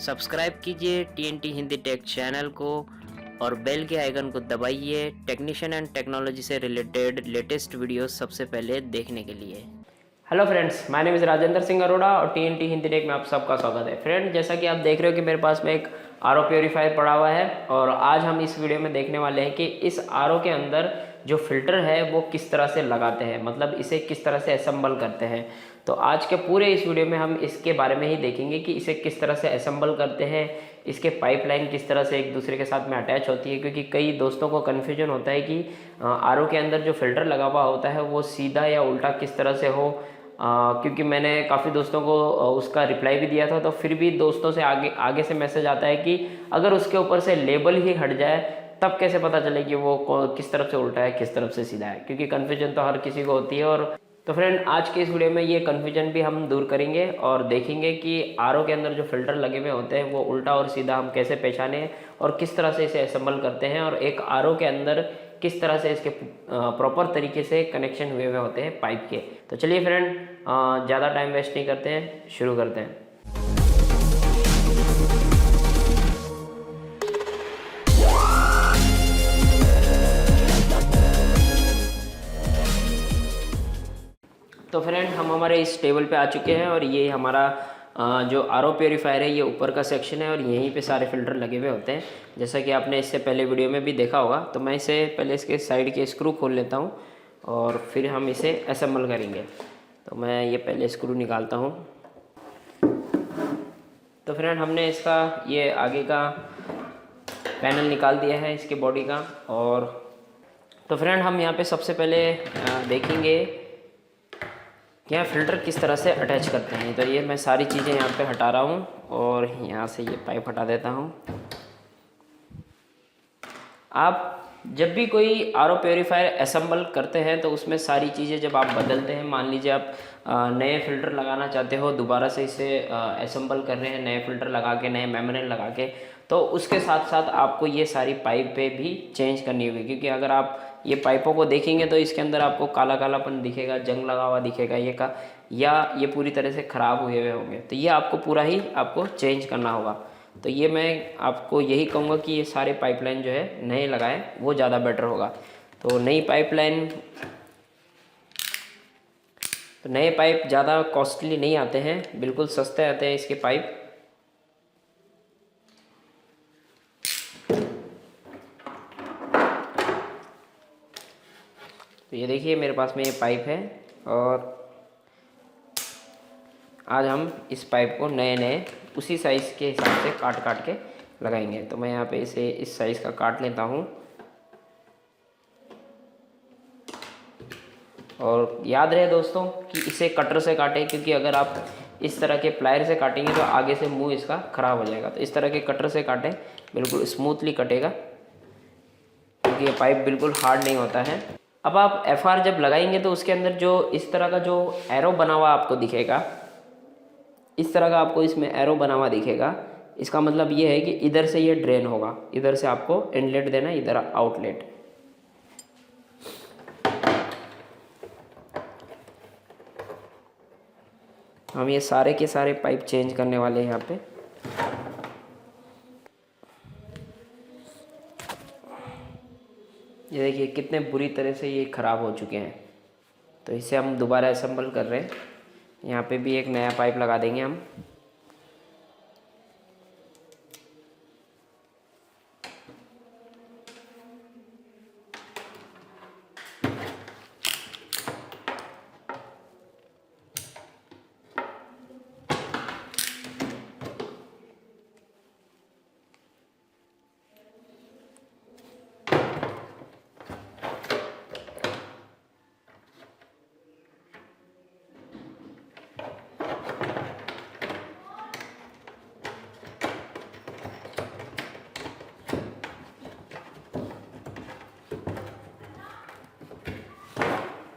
Subscribe कीजिए TNT Hindi take channel को और बेल के आइकन को दबाइए टेक्नीशियन एंड टेक्नोलॉजी से रिलेटेड लेटेस्ट वीडियोस सबसे पहले देखने के लिए। Hello friends, my name is Rajendra Singh Arora और टीएनटी हिंदी टेक में आप सबका स्वागत है। फ्रेंड, जैसा कि आप देख रहे हो कि मेरे पास में एक आरओ प्योरीफायर पड़ा हुआ है और आज हम इस वीडियो में देखने वाले हैं कि इस आरओ के अंदर जो फिल्टर है वो किस तरह से लगाते हैं, मतलब इसे किस तरह से असेंबल करते हैं। तो आज के पूरे इस वीडियो में हम इसके बारे में ही देखेंगे कि इसे किस तरह से असेंबल करते हैं, इसके पाइपलाइन किस तरह से एक दूसरे के साथ में अटैच होती है, क्योंकि कई दोस्तों को कन्फ्यूजन होता है कि आरओ के अंदर जो फिल्टर लगा हुआ होता है वो सीधा या उल्टा किस तरह से हो। क्योंकि मैंने काफ़ी दोस्तों को उसका रिप्लाई भी दिया था, तो फिर भी दोस्तों से आगे से मैसेज आता है कि अगर उसके ऊपर से लेबल ही हट जाए तब कैसे पता चले कि वो किस तरफ से उल्टा है किस तरफ से सीधा है, क्योंकि कन्फ्यूजन तो हर किसी को होती है। और तो फ्रेंड, आज के इस वीडियो में ये कन्फ्यूजन भी हम दूर करेंगे और देखेंगे कि आरओ के अंदर जो फिल्टर लगे हुए होते हैं वो उल्टा और सीधा हम कैसे पहचानें और किस तरह से इसे असेंबल करते हैं, और एक आरओ के अंदर किस तरह से इसके प्रॉपर तरीके से कनेक्शन हुए हुए होते हैं पाइप के। तो चलिए फ्रेंड, ज़्यादा टाइम वेस्ट नहीं करते हैं, शुरू करते हैं। तो फ्रेंड, हम हमारे इस टेबल पे आ चुके हैं और ये हमारा जो आरओ प्योरीफायर है ये ऊपर का सेक्शन है और यहीं पे सारे फिल्टर लगे हुए होते हैं, जैसा कि आपने इससे पहले वीडियो में भी देखा होगा। तो मैं इसे पहले इसके साइड के स्क्रू खोल लेता हूँ और फिर हम इसे असेंबल करेंगे। तो मैं ये पहले स्क्रू निकालता हूँ। तो फ्रेंड, हमने इसका ये आगे का पैनल निकाल दिया है इसके बॉडी का। और तो फ्रेंड, हम यहाँ पे सबसे पहले देखेंगे कि यहाँ फ़िल्टर किस तरह से अटैच करते हैं। तो ये मैं सारी चीज़ें यहाँ पे हटा रहा हूँ और यहाँ से ये पाइप हटा देता हूँ। आप जब भी कोई आरओ प्योरीफायर असेंबल करते हैं तो उसमें सारी चीज़ें जब आप बदलते हैं, मान लीजिए आप नए फ़िल्टर लगाना चाहते हो, दोबारा से इसे असेंबल कर रहे हैं नए फ़िल्टर लगा के, नए मेम्ब्रेन लगा के, तो उसके साथ साथ आपको ये सारी पाइप पे भी चेंज करनी होगी। क्योंकि अगर आप ये पाइपों को देखेंगे तो इसके अंदर आपको काला कालापन दिखेगा, जंग लगा हुआ दिखेगा या ये पूरी तरह से ख़राब हुए हुए होंगे। तो ये आपको पूरा ही आपको चेंज करना होगा। तो ये मैं आपको यही कहूँगा कि ये सारे पाइपलाइन जो है नए लगाएं, वो ज़्यादा बेटर होगा। तो नई पाइपलाइन, तो नए पाइप ज़्यादा कॉस्टली नहीं आते हैं, बिल्कुल सस्ते आते हैं इसके पाइप। तो ये देखिए मेरे पास में ये पाइप है और आज हम इस पाइप को नए नए उसी साइज़ के हिसाब से काट के लगाएंगे। तो मैं यहाँ पे इसे इस साइज़ का काट लेता हूँ। और याद रहे दोस्तों कि इसे कटर से काटें, क्योंकि अगर आप इस तरह के प्लायर से काटेंगे तो आगे से मुंह इसका ख़राब हो जाएगा। तो इस तरह के कटर से काटें, बिल्कुल स्मूथली कटेगा, क्योंकि ये पाइप बिल्कुल हार्ड नहीं होता है। अब आप एफआर जब लगाएंगे तो उसके अंदर जो इस तरह का जो एरो बना हुआ आपको दिखेगा, इस तरह का आपको इसमें एरो बना हुआ दिखेगा, इसका मतलब ये है कि इधर से ये ड्रेन होगा, इधर से आपको इनलेट देना, इधर आउटलेट। हम ये सारे के सारे पाइप चेंज करने वाले हैं यहाँ पे। ये देखिए कितने बुरी तरह से ये ख़राब हो चुके हैं। तो इसे हम दोबारा असेंबल कर रहे हैं। यहाँ पे भी एक नया पाइप लगा देंगे हम।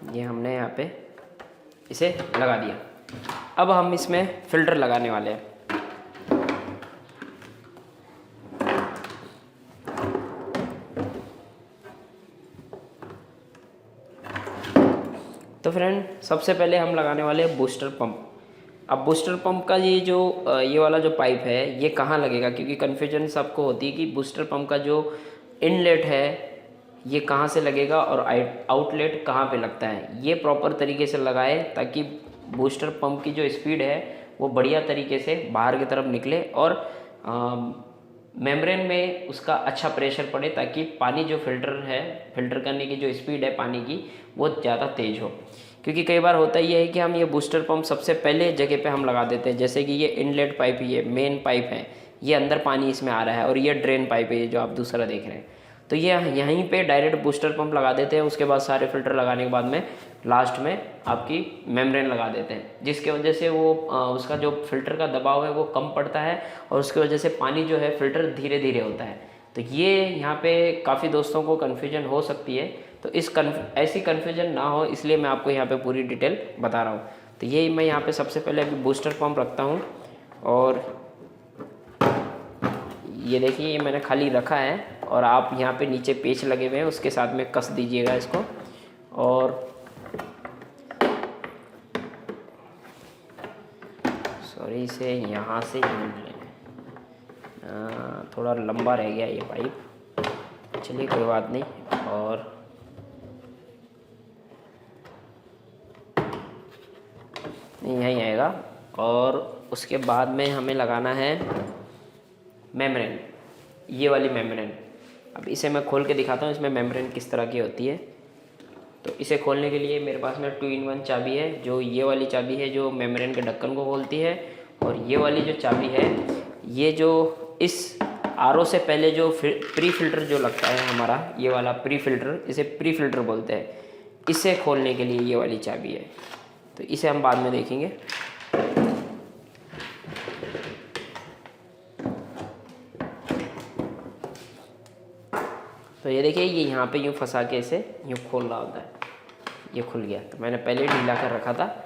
ये हमने यहाँ पे इसे लगा दिया। अब हम इसमें फ़िल्टर लगाने वाले हैं। तो फ्रेंड, सबसे पहले हम लगाने वाले हैं बूस्टर पंप। अब बूस्टर पंप का ये वाला जो पाइप है ये कहाँ लगेगा, क्योंकि कन्फ्यूजन सबको होती है कि बूस्टर पंप का जो इनलेट है ये कहाँ से लगेगा और आउटलेट कहाँ पे लगता है। ये प्रॉपर तरीके से लगाए ताकि बूस्टर पंप की जो स्पीड है वो बढ़िया तरीके से बाहर की तरफ निकले और मेम्ब्रेन में उसका अच्छा प्रेशर पड़े, ताकि पानी जो फिल्टर करने की जो स्पीड है पानी की वो ज़्यादा तेज़ हो। क्योंकि कई बार होता ये है कि हम ये बूस्टर पंप सबसे पहले जगह पे हम लगा देते हैं, जैसे कि ये इनलेट पाइप, ये मेन पाइप है, ये अंदर पानी इसमें आ रहा है, और ये ड्रेन पाइप है, ये जो आप दूसरा देख रहे हैं। तो ये यहीं पे डायरेक्ट बूस्टर पंप लगा देते हैं। उसके बाद सारे फिल्टर लगाने के बाद में लास्ट में आपकी मेम्ब्रेन लगा देते हैं, जिसके वजह से वो उसका जो फिल्टर का दबाव है वो कम पड़ता है, और उसकी वजह से पानी जो है फिल्टर धीरे धीरे होता है। तो ये यहाँ पे काफ़ी दोस्तों को कन्फ्यूजन हो सकती है, तो ऐसी कन्फ्यूजन ना हो इसलिए मैं आपको यहाँ पे पूरी डिटेल बता रहा हूँ। तो ये मैं यहाँ पे सबसे पहले अभी बूस्टर पंप रखता हूँ, और ये देखिए ये मैंने खाली रखा है, और आप यहाँ पे नीचे पेच लगे हुए हैं उसके साथ में कस दीजिएगा इसको, और सॉरी इसे यहाँ से थोड़ा लंबा रह गया ये पाइप, चलिए कोई बात नहीं। और यहीं आएगा, और उसके बाद में हमें लगाना है मेम्ब्रेन, ये वाली मेम्ब्रेन। अब इसे मैं खोल के दिखाता हूँ इसमें मेम्ब्रेन किस तरह की होती है। तो इसे खोलने के लिए मेरे पास में 2-in-1 चाबी है, जो ये वाली चाबी है जो मेम्ब्रेन के ढक्कन को खोलती है, और ये वाली जो चाबी है ये जो इस आरओ से पहले जो प्री फिल्टर जो लगता है हमारा, ये वाला प्री फिल्टर, इसे प्री फिल्टर बोलते हैं, इसे खोलने के लिए ये वाली चाबी है। तो इसे हम बाद में देखेंगे। तो ये देखिए ये यहाँ पे यूँ फंसा के इसे यूँ खोल रहा होता है, ये खुल गया। तो मैंने पहले ढीला कर रखा था।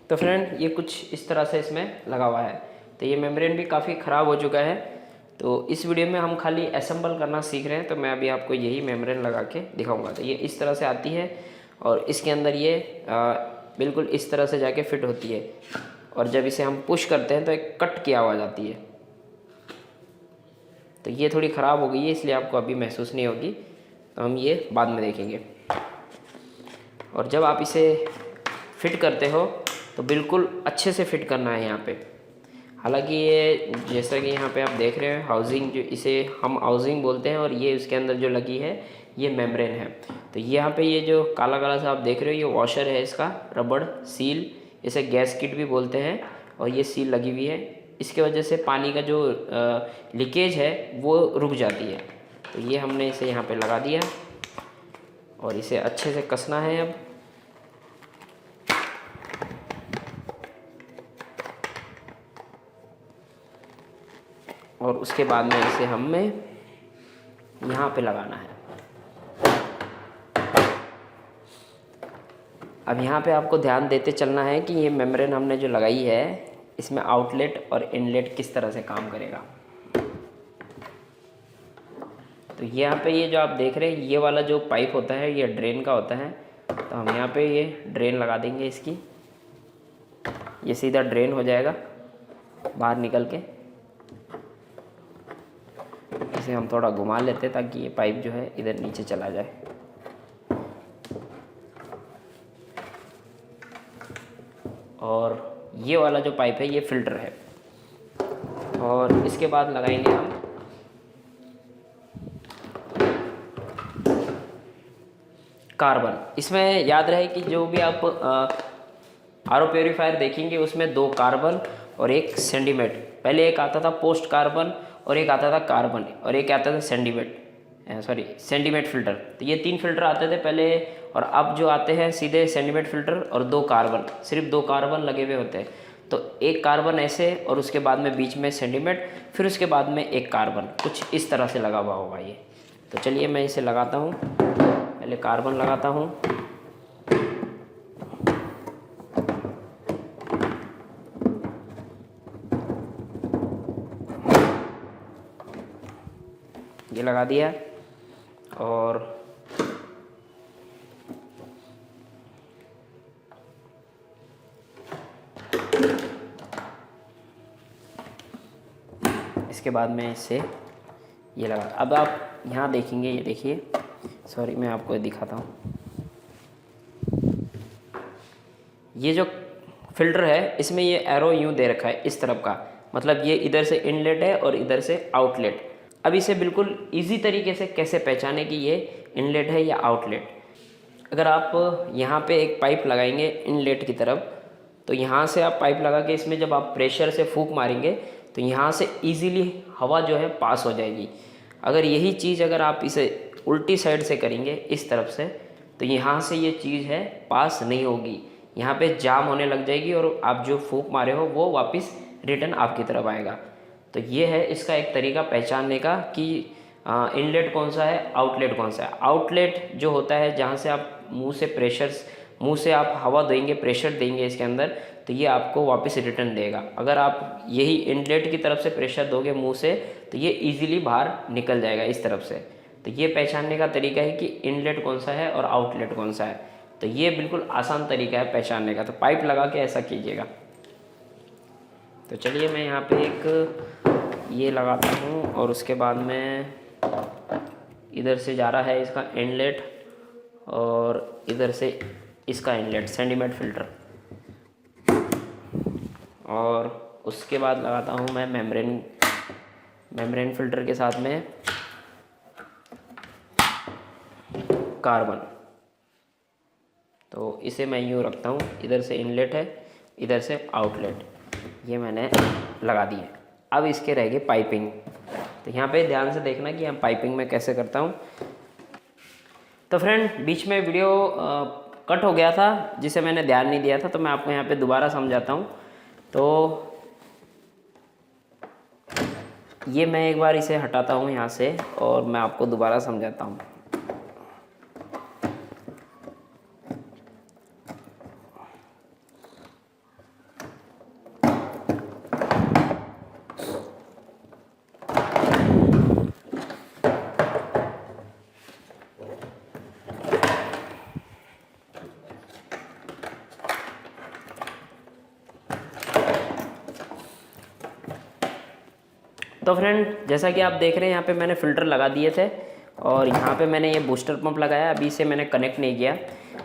तो फ्रेंड ये कुछ इस तरह से इसमें लगा हुआ है। तो ये मेम्ब्रेन भी काफ़ी ख़राब हो चुका है। तो इस वीडियो में हम खाली असेंबल करना सीख रहे हैं, तो मैं अभी आपको यही मेम्ब्रेन लगा के दिखाऊंगा। तो ये इस तरह से आती है, और इसके अंदर ये बिल्कुल इस तरह से जाके फिट होती है, और जब इसे हम पुश करते हैं तो एक कट की आवाज़ आती है। तो ये थोड़ी ख़राब हो गई है इसलिए आपको अभी महसूस नहीं होगी, तो हम ये बाद में देखेंगे। और जब आप इसे फिट करते हो तो बिल्कुल अच्छे से फिट करना है यहाँ पे। हालांकि ये जैसा कि यहाँ पे आप देख रहे हैं हाउसिंग, जो इसे हम हाउसिंग बोलते हैं, और ये उसके अंदर जो लगी है ये मेम्ब्रेन है। तो यहाँ पे ये जो काला काला सा आप देख रहे हो ये वॉशर है, इसका रबड़ सील, इसे गैस किट भी बोलते हैं, और ये सील लगी हुई है। इसके वजह से पानी का जो लीकेज है वो रुक जाती है। तो ये हमने इसे यहाँ पे लगा दिया, और इसे अच्छे से कसना है अब। और उसके बाद में इसे हमें यहाँ पे लगाना है। अब यहाँ पे आपको ध्यान देते चलना है कि ये मेम्ब्रेन हमने जो लगाई है इसमें आउटलेट और इनलेट किस तरह से काम करेगा। तो यहाँ पे ये जो आप देख रहे हैं ये वाला जो पाइप होता है ये ड्रेन का होता है। तो हम यहाँ पे ये ड्रेन लगा देंगे इसकी, ये सीधा ड्रेन हो जाएगा बाहर निकल के। इसे हम थोड़ा घुमा लेते ताकि ये पाइप जो है इधर नीचे चला जाए। और ये वाला जो पाइप है ये फिल्टर है। और इसके बाद लगाएंगे हम कार्बन। इसमें याद रहे कि जो भी आप आरओ प्योरीफायर देखेंगे उसमें 2 कार्बन और 1 सेंटीमेट, पहले एक आता था पोस्ट कार्बन और एक आता था कार्बन और एक आता था सेंटीमेट फिल्टर। तो ये 3 फिल्टर आते थे पहले, और अब जो आते हैं सीधे सेंटीमेट फिल्टर और 2 कार्बन, सिर्फ 2 कार्बन लगे हुए होते हैं। तो एक कार्बन ऐसे, और उसके बाद में बीच में सेंटीमेट, फिर उसके बाद में एक कार्बन, कुछ इस तरह से लगा हुआ होगा ये। तो चलिए मैं इसे लगाता हूँ, पहले कार्बन लगाता हूँ। ये लगा दिया। और इसके बाद में इससे ये लगा। अब आप यहाँ देखेंगे, ये देखिए, सॉरी मैं आपको दिखाता हूँ। ये जो फ़िल्टर है इसमें ये एरो यूँ दे रखा है इस तरफ का, मतलब ये इधर से इनलेट है और इधर से आउटलेट। अब इसे बिल्कुल इजी तरीके से कैसे पहचाने कि ये इनलेट है या आउटलेट। अगर आप यहाँ पे एक पाइप लगाएंगे इनलेट की तरफ, तो यहाँ से आप पाइप लगा के इसमें जब आप प्रेशर से फूंक मारेंगे तो यहाँ से इजीली हवा जो है पास हो जाएगी। अगर यही चीज़ अगर आप इसे उल्टी साइड से करेंगे इस तरफ से, तो यहाँ से ये चीज़ है पास नहीं होगी, यहाँ पे जाम होने लग जाएगी और आप जो फूंक मारे हो वो वापस रिटर्न आपकी तरफ आएगा। तो ये है इसका एक तरीका पहचानने का कि इनलेट कौन सा है, आउटलेट कौन सा है। आउटलेट जो होता है जहाँ से आप मुंह से आप हवा देंगे, प्रेशर देंगे इसके अंदर, तो ये आपको वापस रिटर्न देगा। अगर आप यही इनलेट की तरफ से प्रेशर दोगे मुंह से, तो ये इजीली बाहर निकल जाएगा इस तरफ से। तो ये पहचानने का तरीका है कि इनलेट कौन सा है और आउटलेट कौन सा है। तो ये बिल्कुल आसान तरीका है पहचानने का। तो पाइप लगा के ऐसा कीजिएगा। तो चलिए मैं यहाँ पे एक ये लगाता हूँ और उसके बाद में इधर से जा रहा है इसका इनलेट और इधर से इसका इनलेट सेंटीमेट फ़िल्टर, और उसके बाद लगाता हूँ मैं मेम्ब्रेन फ़िल्टर के साथ में कार्बन। तो इसे मैं यूँ रखता हूँ, इधर से इनलेट है, इधर से आउटलेट, ये मैंने लगा दिए। अब इसके रह गए पाइपिंग। तो यहाँ पे ध्यान से देखना कि हम पाइपिंग में कैसे करता हूँ। तो फ्रेंड बीच में वीडियो कट हो गया था जिसे मैंने ध्यान नहीं दिया था, तो मैं आपको यहाँ पे दोबारा समझाता हूँ। तो ये मैं एक बार इसे हटाता हूँ यहाँ से और मैं आपको दोबारा समझाता हूँ। तो फ्रेंड जैसा कि आप देख रहे हैं यहाँ पे मैंने फ़िल्टर लगा दिए थे और यहाँ पे मैंने ये बूस्टर पंप लगाया, अभी इसे मैंने कनेक्ट नहीं किया।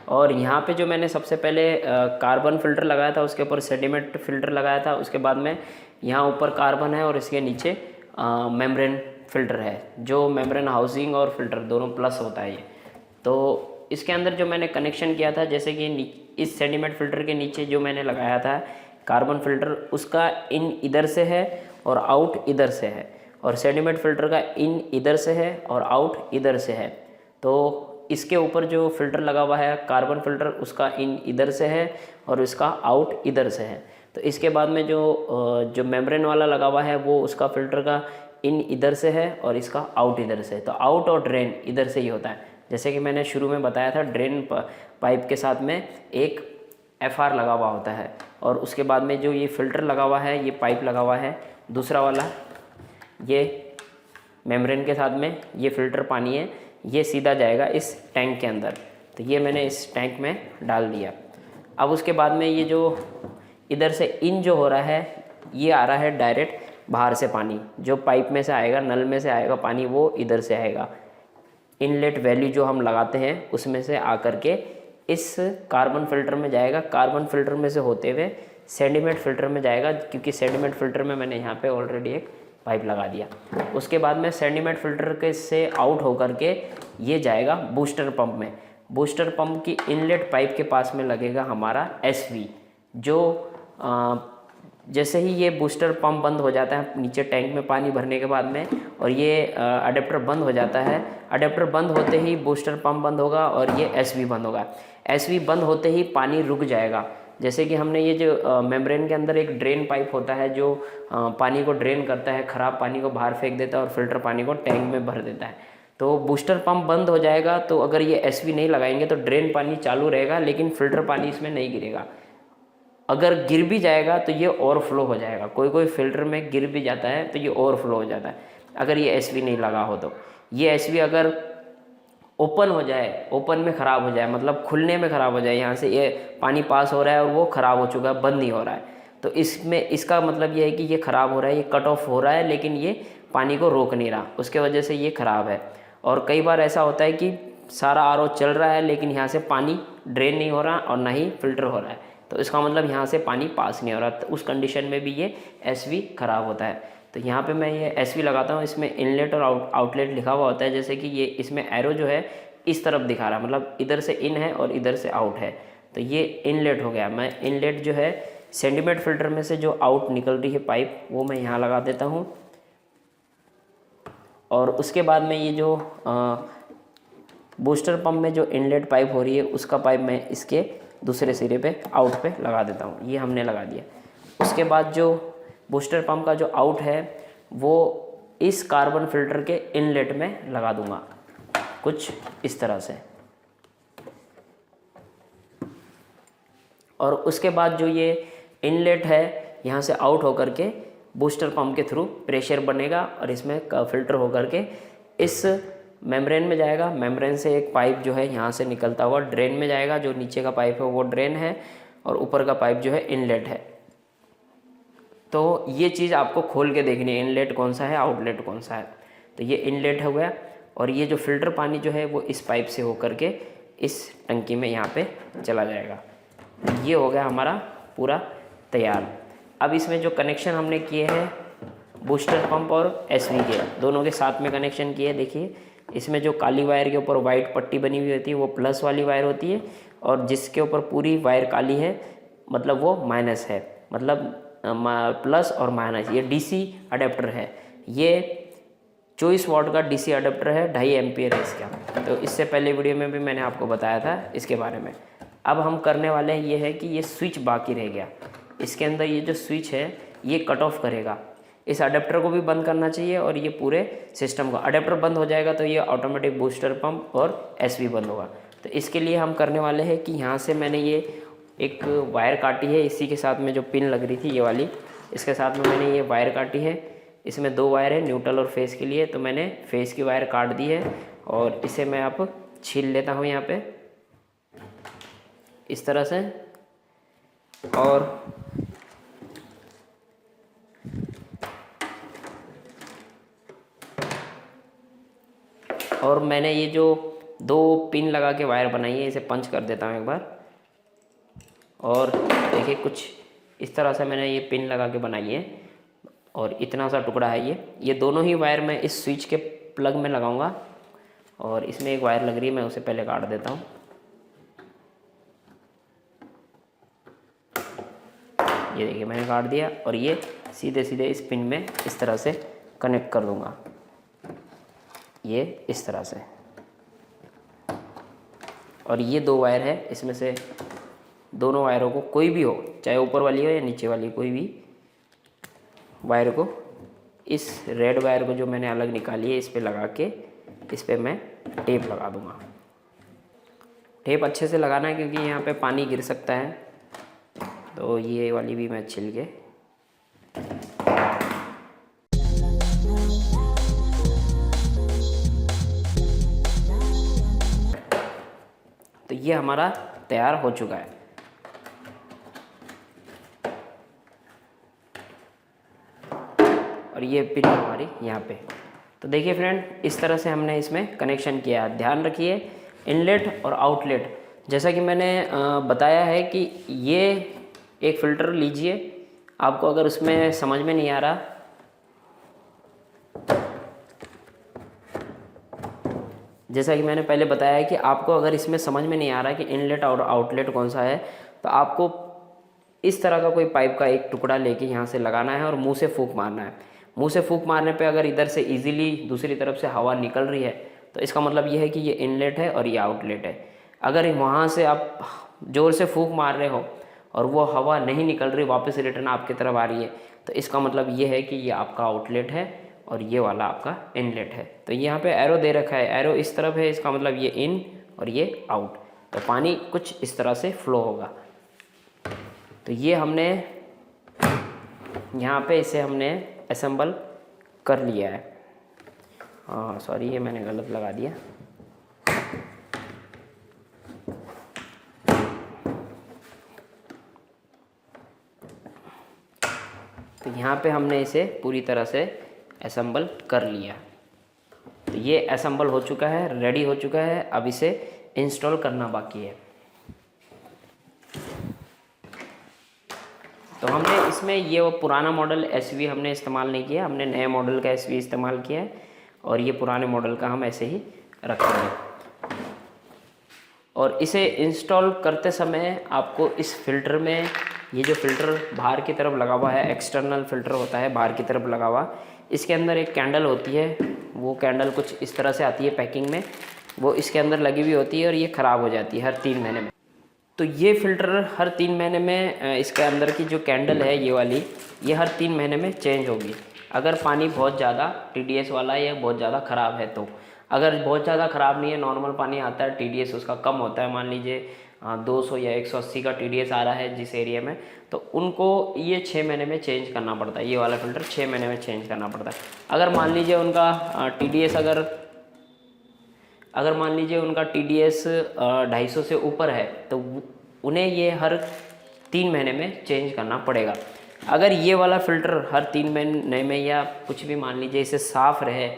और यहाँ पे जो मैंने सबसे पहले कार्बन फ़िल्टर लगाया था, उसके ऊपर सेडिमेंट फ़िल्टर लगाया था, उसके बाद में यहाँ ऊपर कार्बन है और इसके नीचे मेम्ब्रेन फ़िल्टर है, जो मेम्ब्रेन हाउसिंग और फिल्टर दोनों प्लस होता है ये। तो इसके अंदर जो मैंने कनेक्शन किया था, जैसे कि इस सेडिमेंट फ़िल्टर के नीचे जो मैंने लगाया था कार्बन फ़िल्टर, उसका इन इधर से है और आउट इधर से है, और सेडिमेंट फ़िल्टर का इन इधर से है और आउट इधर से है। तो इसके ऊपर जो फ़िल्टर लगा हुआ है कार्बन फ़िल्टर, उसका इन इधर से है और इसका आउट इधर से है। तो इसके बाद में जो मेम्ब्रेन वाला लगा हुआ है वो उसका फ़िल्टर का इन इधर से है और इसका आउट इधर से है। तो आउट और ड्रेन इधर से ही होता है। जैसे कि मैंने शुरू में बताया था, ड्रेन पाइप के साथ में एक FR लगा हुआ होता है, और उसके बाद में जो ये फ़िल्टर लगा हुआ है, ये पाइप लगा हुआ है दूसरा वाला, ये मेम्ब्रेन के साथ में ये फ़िल्टर पानी है, ये सीधा जाएगा इस टैंक के अंदर। तो ये मैंने इस टैंक में डाल दिया। अब उसके बाद में ये जो इधर से इन जो हो रहा है, ये आ रहा है डायरेक्ट बाहर से पानी, जो पाइप में से आएगा, नल में से आएगा पानी, वो इधर से आएगा। इनलेट वैल्यू जो हम लगाते हैं उसमें से आकर के इस कार्बन फ़िल्टर में जाएगा, कार्बन फ़िल्टर में से होते हुए सेडिमेंट फ़िल्टर में जाएगा, क्योंकि सेडिमेंट फ़िल्टर में मैंने यहाँ पे ऑलरेडी एक पाइप लगा दिया। उसके बाद में सेडिमेंट फ़िल्टर के से आउट होकर के ये जाएगा बूस्टर पंप में। बूस्टर पंप की इनलेट पाइप के पास में लगेगा हमारा SV, जो जैसे ही ये बूस्टर पंप बंद हो जाता है नीचे टैंक में पानी भरने के बाद में, और ये अडेप्टर बंद हो जाता है, अडेप्टर बंद होते ही बूस्टर पंप बंद होगा और ये SV बंद होगा। SV बंद होते ही पानी रुक जाएगा। जैसे कि हमने ये जो मेम्ब्रेन के अंदर एक ड्रेन पाइप होता है जो पानी को ड्रेन करता है, ख़राब पानी को बाहर फेंक देता है और फिल्टर पानी को टैंक में भर देता है। तो बूस्टर पंप बंद हो जाएगा, तो अगर ये SV नहीं लगाएंगे तो ड्रेन पानी चालू रहेगा, लेकिन फ़िल्टर पानी इसमें नहीं गिरेगा। अगर गिर भी जाएगा तो ये ओवरफ्लो हो जाएगा। कोई फ़िल्टर में गिर भी जाता है तो ये ओवरफ्लो हो जाता है। अगर ये SV नहीं लगा हो तो। ये SV अगर ओपन हो जाए, ओपन में ख़राब हो जाए, मतलब खुलने में ख़राब हो जाए, यहाँ से ये पानी पास हो रहा है और वो ख़राब हो चुका है, बंद नहीं हो रहा है, तो इसमें इसका मतलब ये है कि ये ख़राब हो रहा है, ये कट ऑफ हो रहा है, लेकिन ये पानी को रोक नहीं रहा, उसके वजह से ये ख़राब है। और कई बार ऐसा होता है कि सारा RO चल रहा है लेकिन यहाँ से पानी ड्रेन नहीं हो रहा और ना ही फ़िल्टर हो रहा है, तो इसका मतलब यहाँ से पानी पास नहीं हो रहा, तो उस कंडीशन में भी ये SV ख़राब होता है। तो यहाँ पे मैं ये SV लगाता हूँ, इसमें इनलेट और आउटलेट लिखा हुआ होता है, जैसे कि ये इसमें एरो जो है इस तरफ दिखा रहा है, मतलब इधर से इन है और इधर से आउट है, तो ये इनलेट हो गया। मैं इनलेट जो है सेंटीमेट फिल्टर में से जो आउट निकल रही है पाइप, वो मैं यहाँ लगा देता हूँ। और उसके बाद में ये जो बूस्टर पंप में जो इनलेट पाइप हो रही है, उसका पाइप मैं इसके दूसरे सिरे पे आउट पे लगा देता हूँ। ये हमने लगा दिया। उसके बाद जो बूस्टर पंप का जो आउट है वो इस कार्बन फिल्टर के इनलेट में लगा दूंगा, कुछ इस तरह से। और उसके बाद जो ये इनलेट है यहाँ से आउट होकर के बूस्टर पंप के थ्रू प्रेशर बनेगा और इसमें फिल्टर होकर के इस मेम्ब्रेन में जाएगा। मेम्ब्रेन से एक पाइप जो है यहाँ से निकलता हुआ ड्रेन में जाएगा, जो नीचे का पाइप है वो ड्रेन है और ऊपर का पाइप जो है इनलेट है। तो ये चीज़ आपको खोल के देखनी है, इनलेट कौन सा है, आउटलेट कौन सा है। तो ये इनलेट हो गया और ये जो फिल्टर पानी जो है वो इस पाइप से होकर के इस टंकी में यहाँ पे चला जाएगा। ये हो गया हमारा पूरा तैयार। अब इसमें जो कनेक्शन हमने किए हैं बूस्टर पंप और SV के, दोनों के साथ में कनेक्शन किए। देखिए इसमें जो काली वायर के ऊपर वाइट पट्टी बनी हुई होती है वो प्लस वाली वायर होती है, और जिसके ऊपर पूरी वायर काली है मतलब वो माइनस है, मतलब प्लस और माइनस। ये DC अडेप्टर है, ये 24 वाट का DC अडेप्टर है, 2.5 एम्पियर है इसका। तो इससे पहले वीडियो में भी मैंने आपको बताया था इसके बारे में। अब हम करने वाले हैं ये है कि ये स्विच बाकी रह गया, इसके अंदर ये जो स्विच है ये कट ऑफ करेगा। इस अडेप्टर को भी बंद करना चाहिए और ये पूरे सिस्टम को। अडेप्टर बंद हो जाएगा तो ये ऑटोमेटिक बूस्टर पंप और SV बंद होगा। तो इसके लिए हम करने वाले हैं कि यहाँ से मैंने ये एक वायर काटी है, इसी के साथ में जो पिन लग रही थी ये वाली, इसके साथ में मैंने ये वायर काटी है। इसमें 2 वायर है, न्यूट्रल और फेस के लिए, तो मैंने फेस की वायर काट दी है और इसे मैं अब छील लेता हूँ यहाँ पे इस तरह से। और मैंने ये जो 2 पिन लगा के वायर बनाई है इसे पंच कर देता हूँ एक बार। और देखिए कुछ इस तरह से मैंने ये पिन लगा के बनाई है और इतना सा टुकड़ा है ये दोनों ही वायर मैं इस स्विच के प्लग में लगाऊंगा। और इसमें एक वायर लग रही है, मैं उसे पहले काट देता हूँ। ये देखिए मैंने काट दिया और ये सीधे सीधे इस पिन में इस तरह से कनेक्ट कर दूंगा, ये इस तरह से। और ये 2 वायर है, इसमें से दोनों वायरों को, कोई भी हो चाहे ऊपर वाली हो या नीचे वाली, कोई भी वायर को, इस रेड वायर को जो मैंने अलग निकाली है इस पे लगा के इस पे मैं टेप लगा दूंगा। टेप अच्छे से लगाना है क्योंकि यहाँ पे पानी गिर सकता है, तो ये वाली भी मैं छिल के तो ये हमारा तैयार हो चुका है। और ये पिन हमारी यहाँ पे। तो देखिए फ्रेंड, इस तरह से हमने इसमें कनेक्शन किया है। ध्यान रखिए इनलेट और आउटलेट, जैसा कि मैंने बताया है कि ये एक फ़िल्टर लीजिए। आपको अगर उसमें समझ में नहीं आ रहा, जैसा कि मैंने पहले बताया है कि आपको अगर इसमें समझ में नहीं आ रहा कि इनलेट और आउटलेट कौन सा है, तो आपको इस तरह का कोई पाइप का एक टुकड़ा लेके यहाँ से लगाना है और मुंह से फूंक मारना है। मुंह से फूंक मारने पे अगर इधर से इजीली दूसरी तरफ से हवा निकल रही है तो इसका मतलब ये है कि ये इनलेट है और ये आउटलेट है। अगर वहाँ से आप ज़ोर से फूंक मार रहे हो और वो हवा नहीं निकल रही, वापस रिटर्न आपकी तरफ आ रही है, तो इसका मतलब ये है कि ये आपका आउटलेट है और ये वाला आपका इनलेट है। तो यहाँ पे एरो दे रखा है, एरो इस तरफ है, इसका मतलब ये इन और ये आउट। तो पानी कुछ इस तरह से फ्लो होगा। तो ये हमने यहाँ पे इसे हमने असेंबल कर लिया है। हाँ सॉरी, ये मैंने गलत लगा दिया। तो यहाँ पे हमने इसे पूरी तरह से असेंबल कर लिया। तो ये असेंबल हो चुका है, रेडी हो चुका है। अब इसे इंस्टॉल करना बाकी है। तो हमने इसमें ये वो पुराना मॉडल SV हमने इस्तेमाल नहीं किया, हमने नए मॉडल का SV इस्तेमाल किया है और ये पुराने मॉडल का हम ऐसे ही रखेंगे। और इसे इंस्टॉल करते समय आपको इस फिल्टर में, ये जो फिल्टर बाहर की तरफ लगा हुआ है, एक्सटर्नल फिल्टर होता है बाहर की तरफ लगा हुआ, इसके अंदर एक कैंडल होती है। वो कैंडल कुछ इस तरह से आती है पैकिंग में, वो इसके अंदर लगी हुई होती है और ये ख़राब हो जाती है हर 3 महीने में। तो ये फ़िल्टर हर 3 महीने में इसके अंदर की जो कैंडल है ये वाली, ये हर 3 महीने में चेंज होगी। अगर पानी बहुत ज़्यादा TDS वाला या बहुत ज़्यादा ख़राब है तो। अगर बहुत ज़्यादा ख़राब नहीं है, नॉर्मल पानी आता है, TDS उसका कम होता है, मान लीजिए 200 या 180 का TDS आ रहा है जिस एरिया में, तो उनको ये 6 महीने में चेंज करना पड़ता है। ये वाला फ़िल्टर 6 महीने में चेंज करना पड़ता है। अगर मान लीजिए उनका TDS अगर मान लीजिए उनका TDS 250 से ऊपर है तो उन्हें ये हर 3 महीने में चेंज करना पड़ेगा। अगर ये वाला फ़िल्टर हर 3 महीने में या कुछ भी मान लीजिए इसे साफ़ रहे,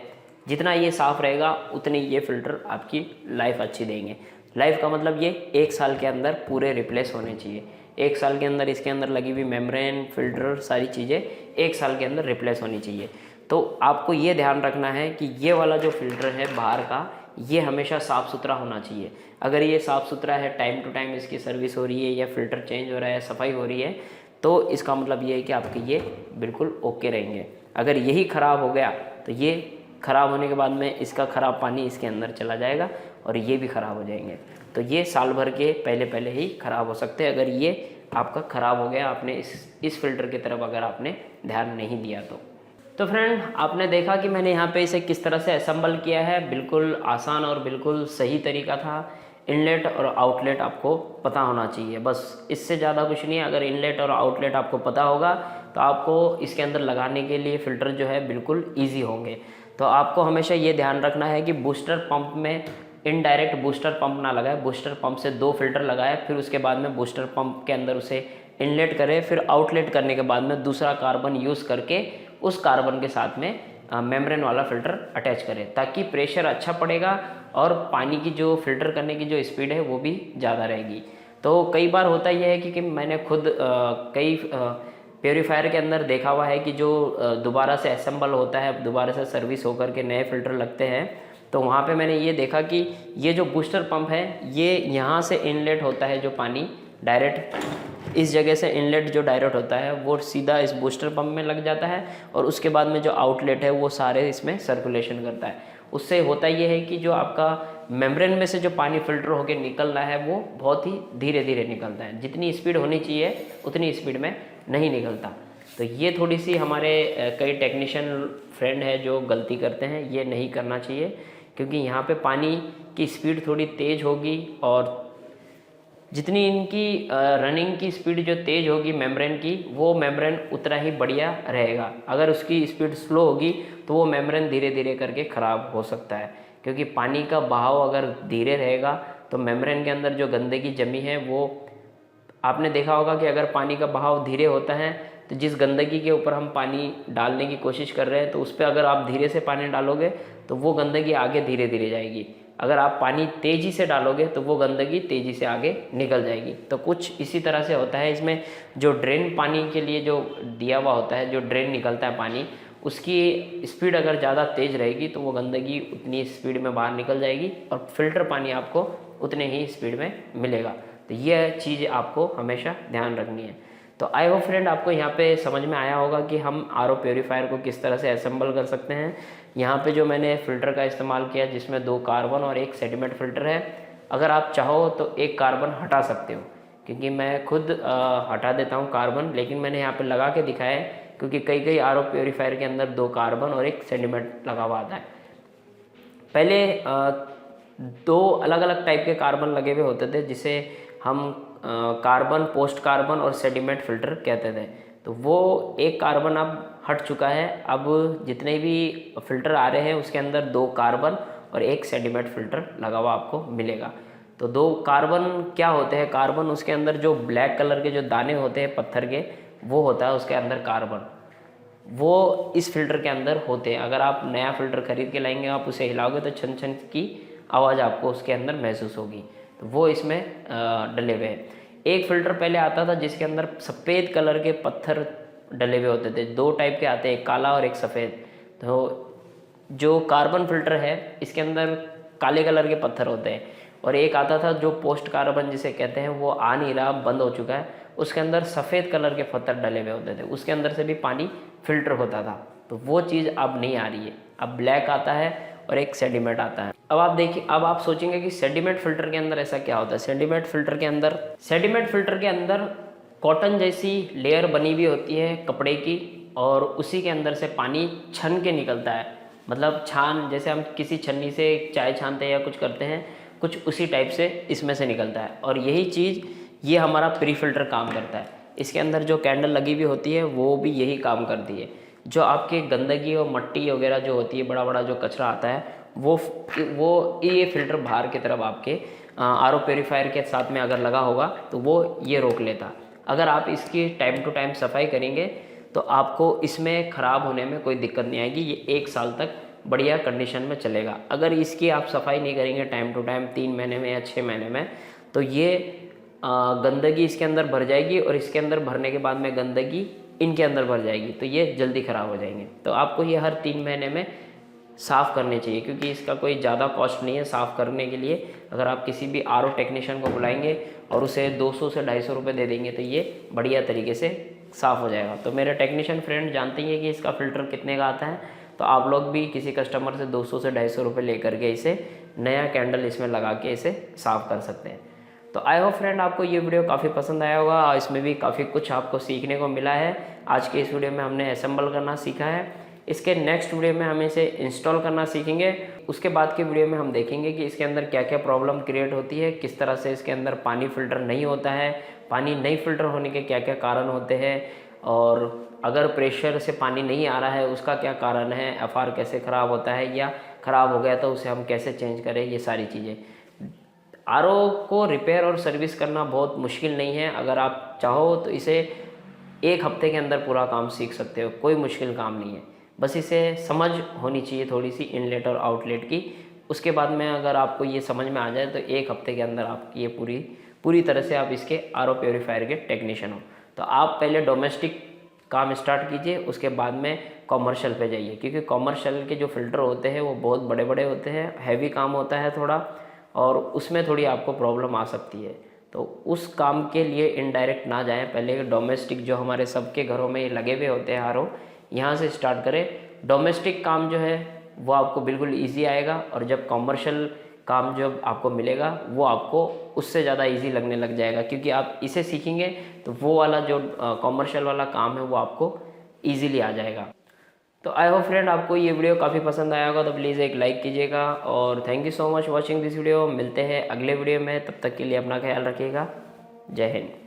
जितना ये साफ़ रहेगा उतने ये फ़िल्टर आपकी लाइफ अच्छी देंगे। लाइफ का मतलब ये 1 साल के अंदर पूरे रिप्लेस होने चाहिए। 1 साल के अंदर इसके अंदर लगी हुई मेम्ब्रेन, फिल्टर, सारी चीज़ें 1 साल के अंदर रिप्लेस होनी चाहिए। तो आपको ये ध्यान रखना है कि ये वाला जो फ़िल्टर है बाहर का, ये हमेशा साफ़ सुथरा होना चाहिए। अगर ये साफ़ सुथरा है, टाइम टू टाइम इसकी सर्विस हो रही है या फ़िल्टर चेंज हो रहा है, सफाई हो रही है, तो इसका मतलब ये है कि आपके ये बिल्कुल ओके रहेंगे। अगर यही ख़राब हो गया तो ये ख़राब होने के बाद में इसका ख़राब पानी इसके अंदर चला जाएगा और ये भी ख़राब हो जाएंगे। तो ये साल भर के पहले ही ख़राब हो सकते हैं अगर ये आपका ख़राब हो गया, आपने इस फ़िल्टर की तरफ अगर आपने ध्यान नहीं दिया तो फ्रेंड, आपने देखा कि मैंने यहाँ पे इसे किस तरह से असेंबल किया है। बिल्कुल आसान और बिल्कुल सही तरीका था। इनलेट और आउटलेट आपको पता होना चाहिए, बस इससे ज़्यादा कुछ नहीं है। अगर इनलेट और आउटलेट आपको पता होगा तो आपको इसके अंदर लगाने के लिए फ़िल्टर जो है बिल्कुल ईजी होंगे। तो आपको हमेशा ये ध्यान रखना है कि बूस्टर पंप में इनडायरेक्ट बूस्टर पंप ना लगाए, बूस्टर पंप से 2 फिल्टर लगाए, फिर उसके बाद में बूस्टर पंप के अंदर उसे इनलेट करें, फिर आउटलेट करने के बाद में दूसरा कार्बन यूज़ करके उस कार्बन के साथ में मेम्ब्रेन वाला फ़िल्टर अटैच करें, ताकि प्रेशर अच्छा पड़ेगा और पानी की जो फ़िल्टर करने की जो स्पीड है वो भी ज़्यादा रहेगी। तो कई बार होता यह है कि मैंने खुद कई प्योरीफायर के अंदर देखा हुआ है कि जो दोबारा से असेंबल होता है, दोबारा से सर्विस होकर के नए फ़िल्टर लगते हैं, तो वहाँ पे मैंने ये देखा कि ये जो बूस्टर पंप है ये यहाँ से इनलेट होता है, जो पानी डायरेक्ट इस जगह से इनलेट जो डायरेक्ट होता है वो सीधा इस बूस्टर पंप में लग जाता है और उसके बाद में जो आउटलेट है वो सारे इसमें सर्कुलेशन करता है। उससे होता ये है कि जो आपका मेम्ब्रेन में से जो पानी फिल्टर होकर निकल रहा है वो बहुत ही धीरे धीरे निकलता है, जितनी स्पीड होनी चाहिए उतनी स्पीड में नहीं निकलता। तो ये थोड़ी सी हमारे कई टेक्नीशियन फ्रेंड है जो गलती करते हैं, ये नहीं करना चाहिए, क्योंकि यहाँ पे पानी की स्पीड थोड़ी तेज़ होगी और जितनी इनकी रनिंग की स्पीड जो तेज़ होगी मेम्ब्रेन की, वो मेम्ब्रेन उतना ही बढ़िया रहेगा। अगर उसकी स्पीड स्लो होगी तो वो मेम्ब्रेन धीरे धीरे करके ख़राब हो सकता है, क्योंकि पानी का बहाव अगर धीरे रहेगा तो मेम्ब्रेन के अंदर जो गंदगी जमी है वो, आपने देखा होगा कि अगर पानी का बहाव धीरे होता है तो जिस गंदगी के ऊपर हम पानी डालने की कोशिश कर रहे हैं तो उस पर अगर आप धीरे से पानी डालोगे तो वो गंदगी आगे धीरे धीरे जाएगी। अगर आप पानी तेज़ी से डालोगे तो वो गंदगी तेज़ी से आगे निकल जाएगी। तो कुछ इसी तरह से होता है इसमें। जो ड्रेन पानी के लिए जो दिया हुआ होता है, जो ड्रेन निकलता है पानी, उसकी स्पीड अगर ज़्यादा तेज़ रहेगी तो वो गंदगी उतनी स्पीड में बाहर निकल जाएगी और फिल्टर पानी आपको उतने ही स्पीड में मिलेगा। तो ये चीज़ आपको हमेशा ध्यान रखनी है। तो आई होप फ्रेंड आपको यहाँ पे समझ में आया होगा कि हम आरओ प्योरीफायर को किस तरह से असेंबल कर सकते हैं। यहाँ पे जो मैंने फ़िल्टर का इस्तेमाल किया जिसमें 2 कार्बन और 1 सेडिमेंट फ़िल्टर है। अगर आप चाहो तो 1 कार्बन हटा सकते हो, क्योंकि मैं खुद हटा देता हूँ कार्बन, लेकिन मैंने यहाँ पे लगा के दिखाया है क्योंकि कई आरओ प्योरीफायर के अंदर 2 कार्बन और 1 सेडिमेंट लगा हुआ आता है। पहले 2 अलग अलग टाइप के कार्बन लगे हुए होते थे जिसे हम कार्बन, पोस्ट कार्बन और सेडिमेंट फ़िल्टर कहते थे। तो वो 1 कार्बन आप हट चुका है। अब जितने भी फ़िल्टर आ रहे हैं उसके अंदर 2 कार्बन और 1 सेडिमेंट फ़िल्टर लगा हुआ आपको मिलेगा। तो 2 कार्बन क्या होते हैं, कार्बन उसके अंदर जो ब्लैक कलर के जो दाने होते हैं पत्थर के, वो होता है उसके अंदर कार्बन, वो इस फ़िल्टर के अंदर होते हैं। अगर आप नया फ़िल्टर ख़रीद के लाएंगे, आप उसे हिलाओगे तो छन छन की आवाज़ आपको उसके अंदर महसूस होगी। तो वो इसमें डले हुए हैं। एक फ़िल्टर पहले आता था जिसके अंदर सफ़ेद कलर के पत्थर डले हुए होते थे। 2 टाइप के आते हैं, एक काला और एक सफ़ेद। तो जो कार्बन फ़िल्टर है इसके अंदर काले कलर के पत्थर होते हैं, और एक आता था जो पोस्ट कार्बन जिसे कहते हैं, वो आ नहीं रहा, बंद हो चुका है। उसके अंदर सफ़ेद कलर के पत्थर डले हुए होते थे, उसके अंदर से भी पानी फ़िल्टर होता था। तो वो चीज़ अब नहीं आ रही है, अब ब्लैक आता है और एक सेडिमेंट आता है। अब आप देखिए, अब आप सोचेंगे कि सेडिमेंट फ़िल्टर के अंदर ऐसा क्या होता है। सेडिमेंट फ़िल्टर के अंदर कॉटन जैसी लेयर बनी हुई होती है कपड़े की, और उसी के अंदर से पानी छन के निकलता है। मतलब छान, जैसे हम किसी छन्नी से चाय छानते हैं या कुछ करते हैं, कुछ उसी टाइप से इसमें से निकलता है। और यही चीज़ ये हमारा प्री फ़िल्टर काम करता है। इसके अंदर जो कैंडल लगी हुई होती है वो भी यही काम करती है। जो आपके गंदगी और मट्टी वगैरह जो होती है, बड़ा बड़ा जो कचरा आता है, वो ये फ़िल्टर बाहर की तरफ आपके आर ओ प्योरीफायर के साथ में अगर लगा होगा तो वो ये रोक लेता। अगर आप इसकी टाइम टू टाइम सफाई करेंगे तो आपको इसमें ख़राब होने में कोई दिक्कत नहीं आएगी। ये 1 साल तक बढ़िया कंडीशन में चलेगा। अगर इसकी आप सफाई नहीं करेंगे टाइम टू टाइम 3 महीने में या 6 महीने में, तो ये गंदगी इसके अंदर भर जाएगी, और इसके अंदर भरने के बाद में गंदगी इनके अंदर भर जाएगी, तो ये जल्दी ख़राब हो जाएंगे। तो आपको ये हर 3 महीने में साफ़ करने चाहिए, क्योंकि इसका कोई ज़्यादा कॉस्ट नहीं है साफ़ करने के लिए। अगर आप किसी भी आर ओ टेक्नीशियन को बुलाएंगे और उसे 200 से 250 रुपये दे देंगे तो ये बढ़िया तरीके से साफ़ हो जाएगा। तो मेरे टेक्नीशियन फ्रेंड जानते ही हैं कि इसका फ़िल्टर कितने का आता है, तो आप लोग भी किसी कस्टमर से 200 से 250 रुपये लेकर के इसे नया कैंडल इसमें लगा के इसे साफ़ कर सकते हैं। तो आई होप फ्रेंड आपको ये वीडियो काफ़ी पसंद आया होगा, और इसमें भी काफ़ी कुछ आपको सीखने को मिला है। आज के इस वीडियो में हमने असेंबल करना सीखा है। इसके नेक्स्ट वीडियो में हम इसे इंस्टॉल करना सीखेंगे। उसके बाद के वीडियो में हम देखेंगे कि इसके अंदर क्या क्या प्रॉब्लम क्रिएट होती है, किस तरह से इसके अंदर पानी फ़िल्टर नहीं होता है, पानी नहीं फ़िल्टर होने के क्या क्या कारण होते हैं, और अगर प्रेशर से पानी नहीं आ रहा है उसका क्या कारण है, एफआर कैसे ख़राब होता है, या ख़राब हो गया तो उसे हम कैसे चेंज करें। ये सारी चीज़ें, आरओ को रिपेयर और सर्विस करना बहुत मुश्किल नहीं है। अगर आप चाहो तो इसे 1 हफ्ते के अंदर पूरा काम सीख सकते हो, कोई मुश्किल काम नहीं है। बस इसे समझ होनी चाहिए थोड़ी सी इनलेट और आउटलेट की। उसके बाद में अगर आपको ये समझ में आ जाए तो 1 हफ्ते के अंदर आप ये पूरी तरह से आप इसके आरओ प्योरीफायर के टेक्नीशियन हो। तो आप पहले डोमेस्टिक काम स्टार्ट कीजिए, उसके बाद में कॉमर्शियल पे जाइए, क्योंकि कॉमर्शियल के जो फ़िल्टर होते हैं वो बहुत बड़े बड़े होते हैं, हैवी काम होता है थोड़ा, और उसमें थोड़ी आपको प्रॉब्लम आ सकती है। तो उस काम के लिए इनडायरेक्ट ना जाएं, पहले डोमेस्टिक जो हमारे सबके घरों में लगे हुए होते हैं आरओ, यहाँ से स्टार्ट करें। डोमेस्टिक काम जो है वो आपको बिल्कुल इजी आएगा, और जब कॉमर्शियल काम जब आपको मिलेगा वो आपको उससे ज़्यादा इजी लगने लग जाएगा, क्योंकि आप इसे सीखेंगे तो वो वाला जो कॉमर्शियल वाला काम है वो आपको ईजीली आ जाएगा। तो आई होप फ्रेंड आपको ये वीडियो काफ़ी पसंद आया होगा, तो प्लीज़ एक लाइक कीजिएगा, और thank you so much watching this video. मिलते हैं अगले वीडियो में, तब तक के लिए अपना ख्याल रखिएगा। जय हिंद।